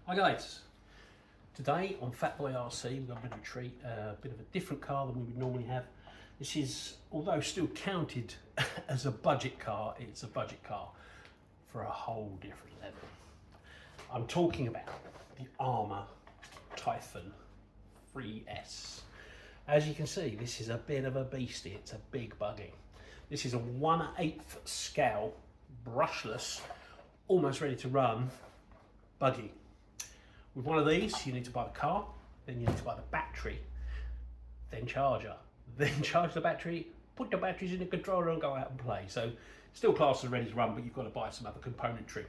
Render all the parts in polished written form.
Hi guys, today on Fatboy RC we've got a bit of a treat, a bit of a different car than we would normally have. This is, although still counted as a budget car, it's a budget car for a whole different level. I'm talking about the Arrma Typhon 3S. As you can see, this is a bit of a beastie, it's a big buggy. This is a 1/8 scale, brushless, almost ready to run buggy. With one of these, you need to buy the car, then you need to buy the battery, then charger, then charge the battery, put the batteries in the controller and go out and play. So still classed as ready to run, but you've got to buy some other componentry.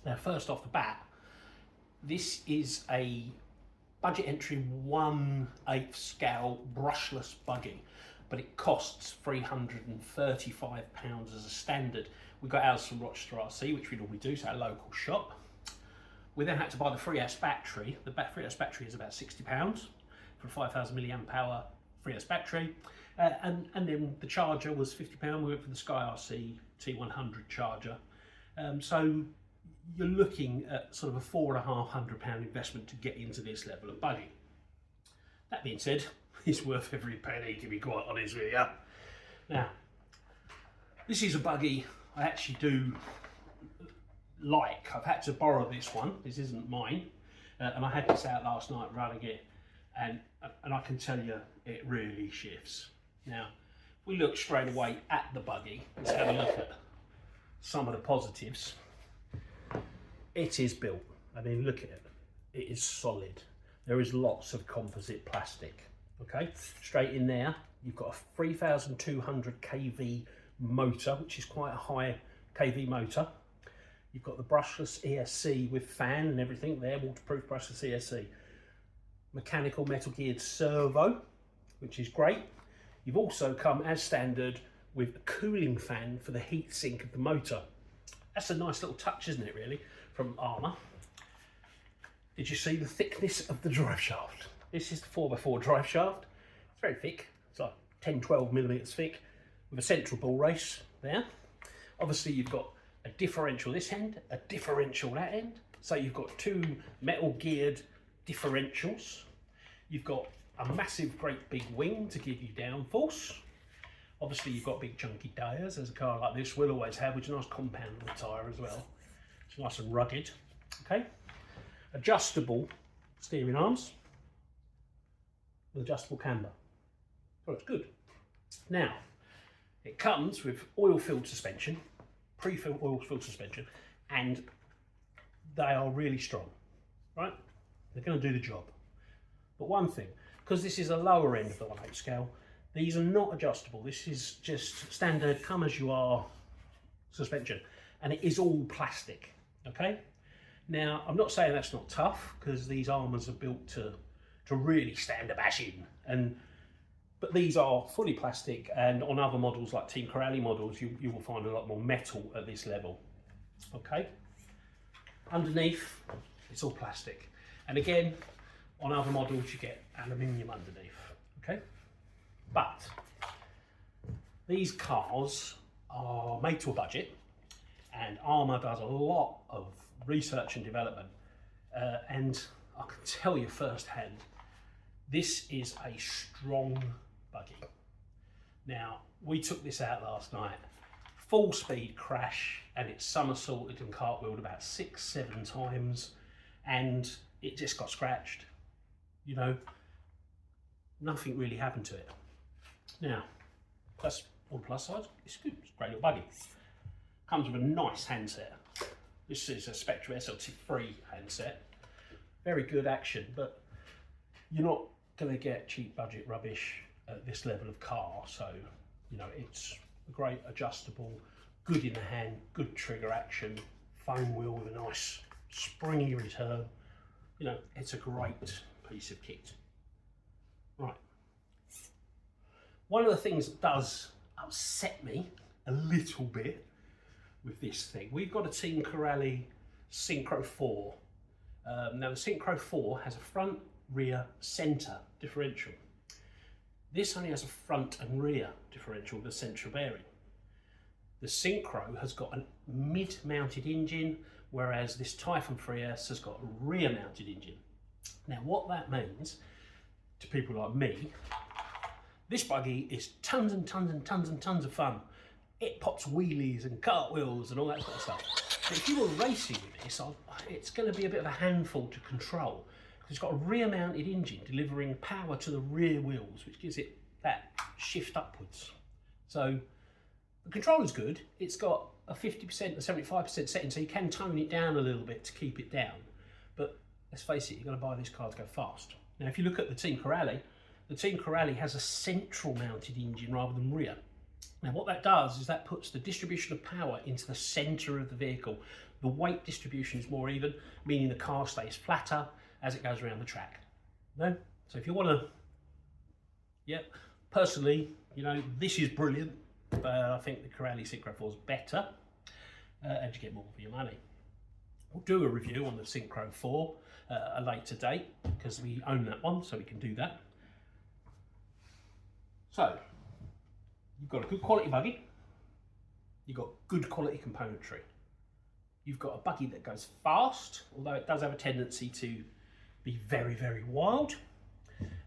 Now, first off the bat, this is a budget entry 1/8 scale brushless buggy, but it costs £335 as a standard. We got ours from Rochester RC, which we normally do, so our local shop. We then had to buy the 3S battery. The 3S battery is about £60 for a 5,000 milliamp hour 3S battery. And then the charger was £50. We went for the Sky RC T100 charger. So you're looking at sort of a £450 investment to get into this level of buggy. That being said, it's worth every penny, to be quite honest with you. Now, this is a buggy I actually do like. I've had to borrow this one, this isn't mine, and I had this out last night running it, and I can tell you it really shifts. Now, if we look straight away at the buggy, let's have a look at some of the positives. It is built, I mean, look at it, it is solid. There is lots of composite plastic, okay? Straight in there, you've got a 3,200 kV motor, which is quite a high kV motor. You've got the brushless ESC with fan and everything there, waterproof brushless ESC. Mechanical metal geared servo, which is great. You've also come as standard with a cooling fan for the heat sink of the motor. That's a nice little touch, isn't it, really, from Arrma. Did you see the thickness of the drive shaft? This is the 4x4 drive shaft. It's very thick, it's like 10-12 millimeters thick, with a central ball race there. Obviously you've got a differential this end, a differential that end. So you've got two metal geared differentials. You've got a massive, great big wing to give you downforce. Obviously you've got big chunky tyres, as a car like this will always have, which is a nice compound on the tyre as well. It's nice and rugged, okay? Adjustable steering arms with adjustable camber. So it's good. Now, it comes with oil-filled suspension, pre-filled oil-filled suspension, and they are really strong, right? They're going to do the job. But one thing, because this is a lower end of the 1/8 scale, these are not adjustable. This is just standard come as you are suspension, and it is all plastic, okay? Now, I'm not saying that's not tough, because these Arrmas are built to really stand a bashing, but these are fully plastic, and on other models like Team Corrali models, you will find a lot more metal at this level, okay? Underneath, it's all plastic. And again, on other models, you get aluminium underneath, okay? But these cars are made to a budget, and Arrma does a lot of research and development. And I can tell you firsthand, this is a strong buggy. Now, we took this out last night, full speed crash, and it somersaulted and cartwheeled about 6-7 times, and it just got scratched. You know, nothing really happened to it. Now, that's on the plus side, it's good, it's a great little buggy. Comes with a nice handset. This is a Spectrum SLT3 handset. Very good action, but you're not going to get cheap budget rubbish at this level of car. So, you know, it's a great adjustable, good in the hand, good trigger action, foam wheel with a nice springy return. You know, it's a great piece of kit. Right. One of the things that does upset me a little bit with this thing, we've got a Team Corrali Synchro 4. Now the Synchro 4 has a front, rear, centre differential. This only has a front and rear differential with a central bearing. The Synchro has got a mid-mounted engine whereas this Typhon 3S has got a rear mounted engine. Now what that means to people like me, this buggy is tons and tons and tons and tons of fun. It pops wheelies and cartwheels and all that sort of stuff. But if you were racing with this, it's going to be a bit of a handful to control. It's got a rear mounted engine delivering power to the rear wheels, which gives it that shift upwards. So the controller's good. It's got a 50% or 75% setting, so you can tone it down a little bit to keep it down. But let's face it, you're going to buy this car to go fast. Now, if you look at the Team Corrale, the Team Corrale has a central mounted engine rather than rear. Now, what that does is that puts the distribution of power into the centre of the vehicle. The weight distribution is more even, meaning the car stays flatter as it goes around the track. No? So if you want to, yeah, personally, you know, this is brilliant, but I think the Corrale Synchro 4 is better, and you get more for your money. We'll do a review on the Synchro 4 a later date, because we own that one, so we can do that. So, you've got a good quality buggy, you've got good quality componentry, you've got a buggy that goes fast, although it does have a tendency to be very, very wild.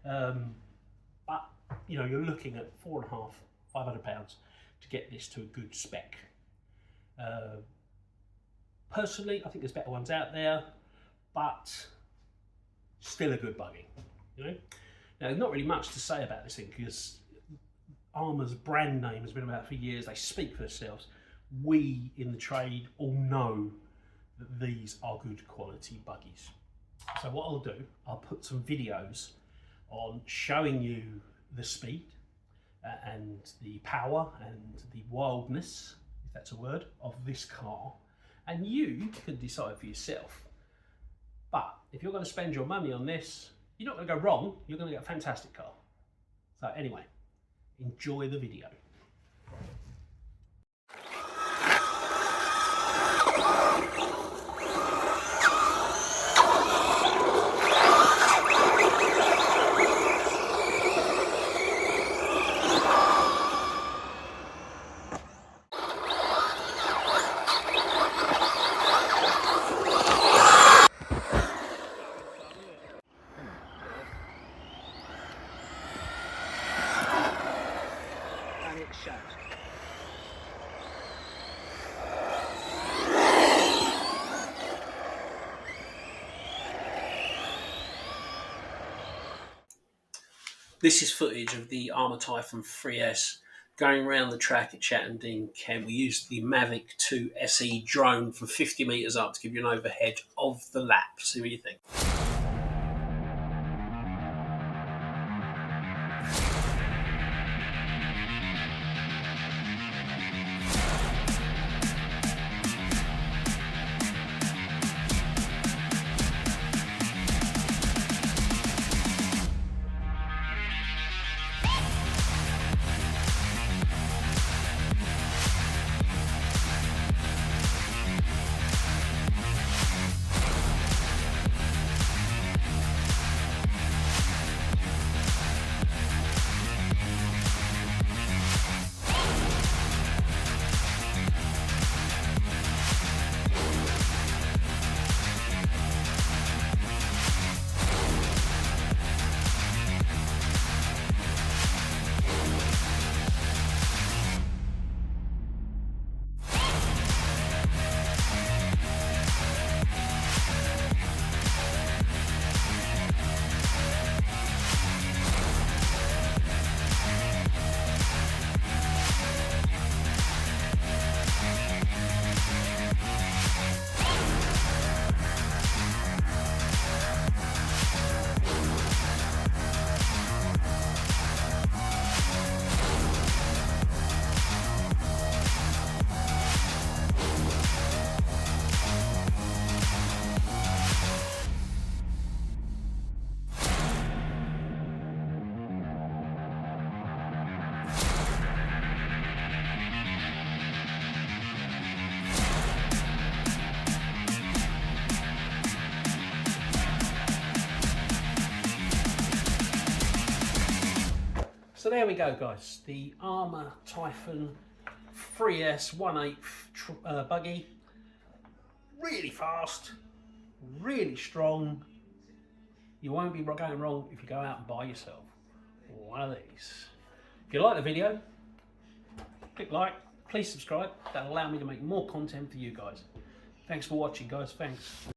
But you know, you're looking at £450, £500 to get this to a good spec. Personally, I think there's better ones out there, but still a good buggy. You know, now there's not really much to say about this thing because Arrma's brand name has been about for years. They speak for themselves. We in the trade all know that these are good quality buggies. So what I'll do, I'll put some videos on showing you the speed and the power and the wildness, if that's a word, of this car, and you can decide for yourself. But if you're going to spend your money on this, you're not going to go wrong, you're going to get a fantastic car. So anyway, enjoy the video. And it shows. This is footage of the Arrma Typhon 3S going around the track at Chattenden, Kent. We used the Mavic 2 SE drone from 50 metres up to give you an overhead of the lap. See what you think. So there we go, guys, the Arrma Typhon 3S 1/8 buggy. really fast, really strong. You won't be going wrong if you go out and buy yourself one of these. If you like the video, click like, please subscribe. That'll allow me to make more content for you guys. Thanks for watching, guys. Thanks.